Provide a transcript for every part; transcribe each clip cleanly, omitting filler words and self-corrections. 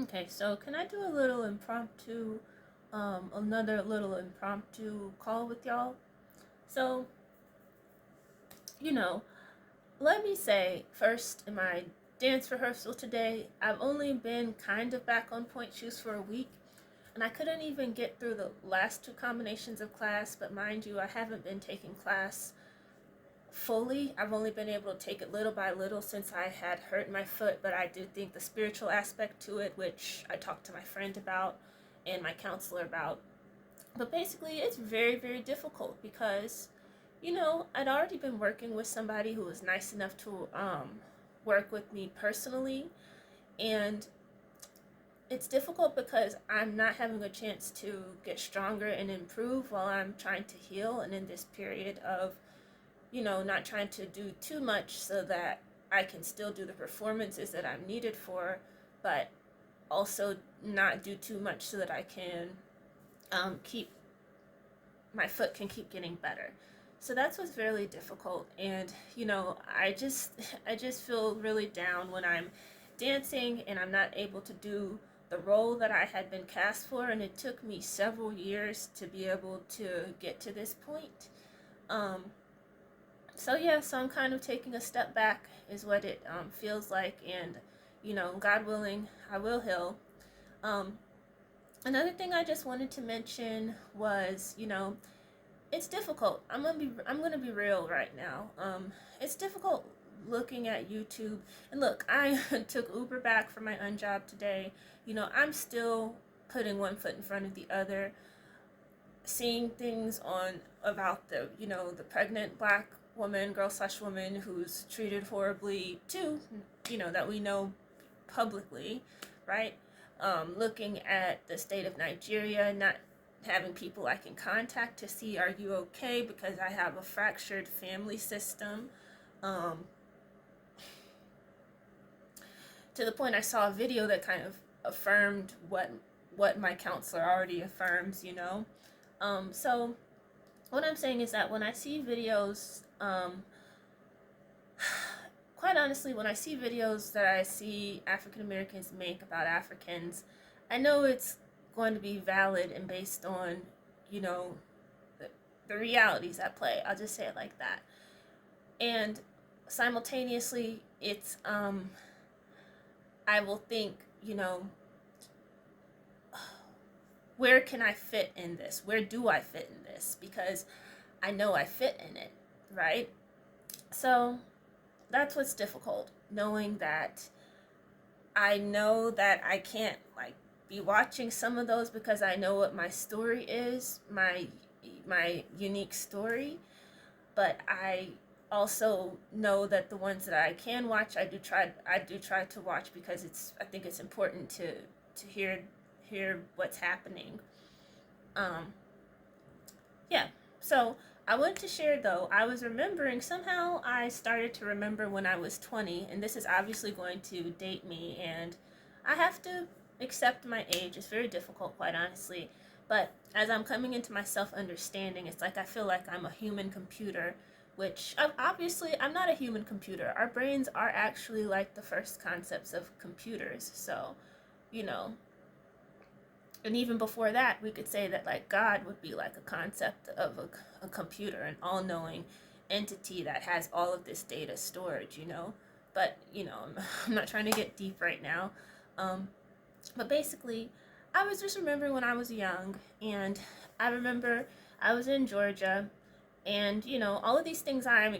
Okay, so can I do a little impromptu, another little impromptu call with y'all? So, you know, let me say first, in my dance rehearsal today, I've only been kind of back on point shoes for a week, and I couldn't even get through the last two combinations of class, but mind you, I haven't been taking class fully. I've only been able to take it little by little since I had hurt my foot, but I do think the spiritual aspect to it, which I talked to my friend about and my counselor about. But basically, it's very, very difficult because, I'd already been working with somebody who was nice enough to work with me personally, and it's difficult because I'm not having a chance to get stronger and improve while I'm trying to heal, and in this period of not trying to do too much so that I can still do the performances that I'm needed for, but also not do too much so that I can keep my foot can keep getting better. So that's what's really difficult, and I just feel really down when I'm dancing and I'm not able to do the role that I had been cast for, and it took me several years to be able to get to this point. Um, so yeah, so I'm kind of taking a step back, is what it feels like, and God willing, I will heal. Um, Another thing I just wanted to mention was, it's difficult. I'm gonna be real right now. It's difficult looking at YouTube. And look, I took Uber back from my job today. I'm still putting one foot in front of the other, seeing things on about the pregnant black woman, girl/woman who's treated horribly too, that we know publicly, right? Looking at the state of Nigeria, not having people I can contact to see, are you okay, because I have a fractured family system. Um, to the point I saw a video that kind of affirmed what my counselor already affirms. So what I'm saying is that when I see videos, quite honestly, when I see videos that I see African Americans make about Africans, I know it's going to be valid and based on, you know, the, the realities at play. I'll just say it like that. And simultaneously, I will think, where can I fit in this? Where do I fit in this? Because I know I fit in it, right? So that's what's difficult, knowing that I know that I can't like be watching some of those because I know what my story is, my unique story, but I also know that the ones that I can watch, I do try to watch because I think it's important to hear what's happening. Um yeah. So I wanted to share though, I was remembering, somehow I started to remember when I was 20, and this is obviously going to date me, and I have to accept my age. It's very difficult, quite honestly. But as I'm coming into my self understanding, it's like I feel like I'm a human computer, which obviously I'm not a human computer. Our brains are actually like the first concepts of computers. So, you know, and even before that, we could say that like God would be like a concept of a computer, an all-knowing entity that has all of this data storage. But I'm not trying to get deep right now. um, but basically, I was just remembering when I was young, and I remember I was in Georgia, and all of these things I'm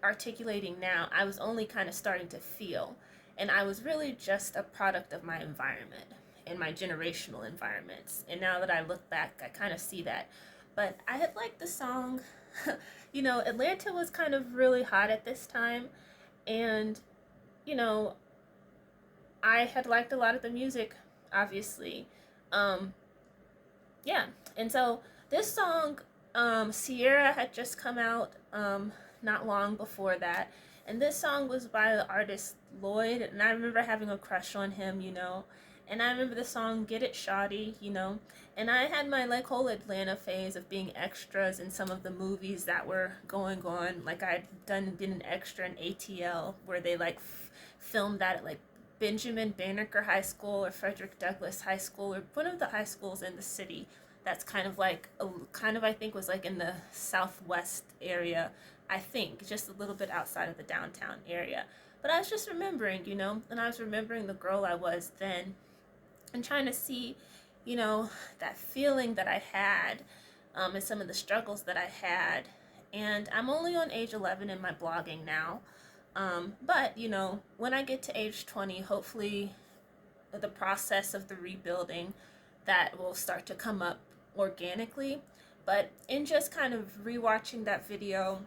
articulating now, I was only kind of starting to feel, and I was really just a product of my environment and my generational environments. And now that I look back, I kind of see that. But I had liked the song. Atlanta was kind of really hot at this time, and you know, I had liked a lot of the music, obviously. Um, yeah, and so this song, Sierra had just come out not long before that, and this song was by the artist Lloyd, and I remember having a crush on him. And I remember the song "Get It Shawty," and I had my like whole Atlanta phase of being extras in some of the movies that were going on. Like I'd been an extra in ATL, where they like filmed that at like Benjamin Banneker High School or Frederick Douglass High School, or one of the high schools in the city that's kind of like I think was like in the southwest area, I think just a little bit outside of the downtown area. But I was just remembering, and I was remembering the girl I was then, and trying to see, that feeling that I had, and some of the struggles that I had. And I'm only on age 11 in my blogging now. But, when I get to age 20, hopefully the process of the rebuilding that will start to come up organically. But in just kind of rewatching that video,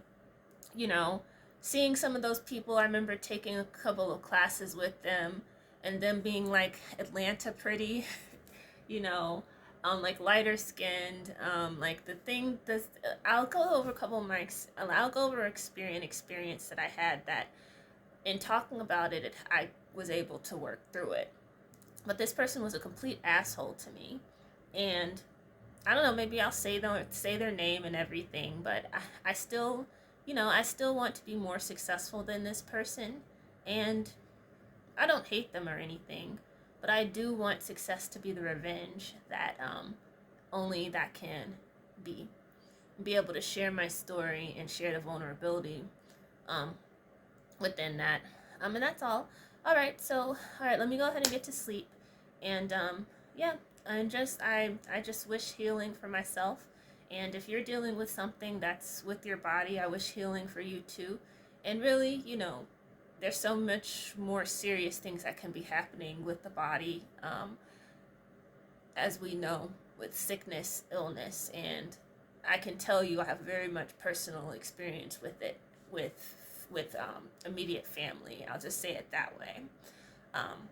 you know, seeing some of those people, I remember taking a couple of classes with them and them being like Atlanta pretty, you know, like lighter skinned, like I'll go over a couple of I'll go over experience that I had that in talking about it, I was able to work through it. But this person was a complete asshole to me, and I don't know. Maybe I'll say their name and everything, but I still, I still want to be more successful than this person, and I don't hate them or anything, but I do want success to be the revenge that only that can be. Be able to share my story and share the vulnerability um, within that. And that's all. All right, let me go ahead and get to sleep. And yeah, I just wish healing for myself. And if you're dealing with something that's with your body, I wish healing for you too. And really, there's so much more serious things that can be happening with the body, as we know, with sickness, illness, and I can tell you I have very much personal experience with it, with immediate family. I'll just say it that way. Um,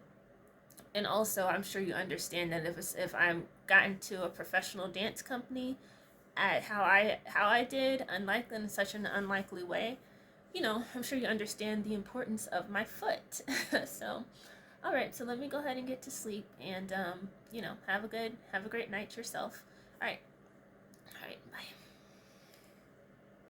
and also, I'm sure you understand that if I'm gotten to a professional dance company, at how I did, unlikely in such an unlikely way, I'm sure you understand the importance of my foot. So, all right, so let me go ahead and get to sleep, and have a great night yourself. All right.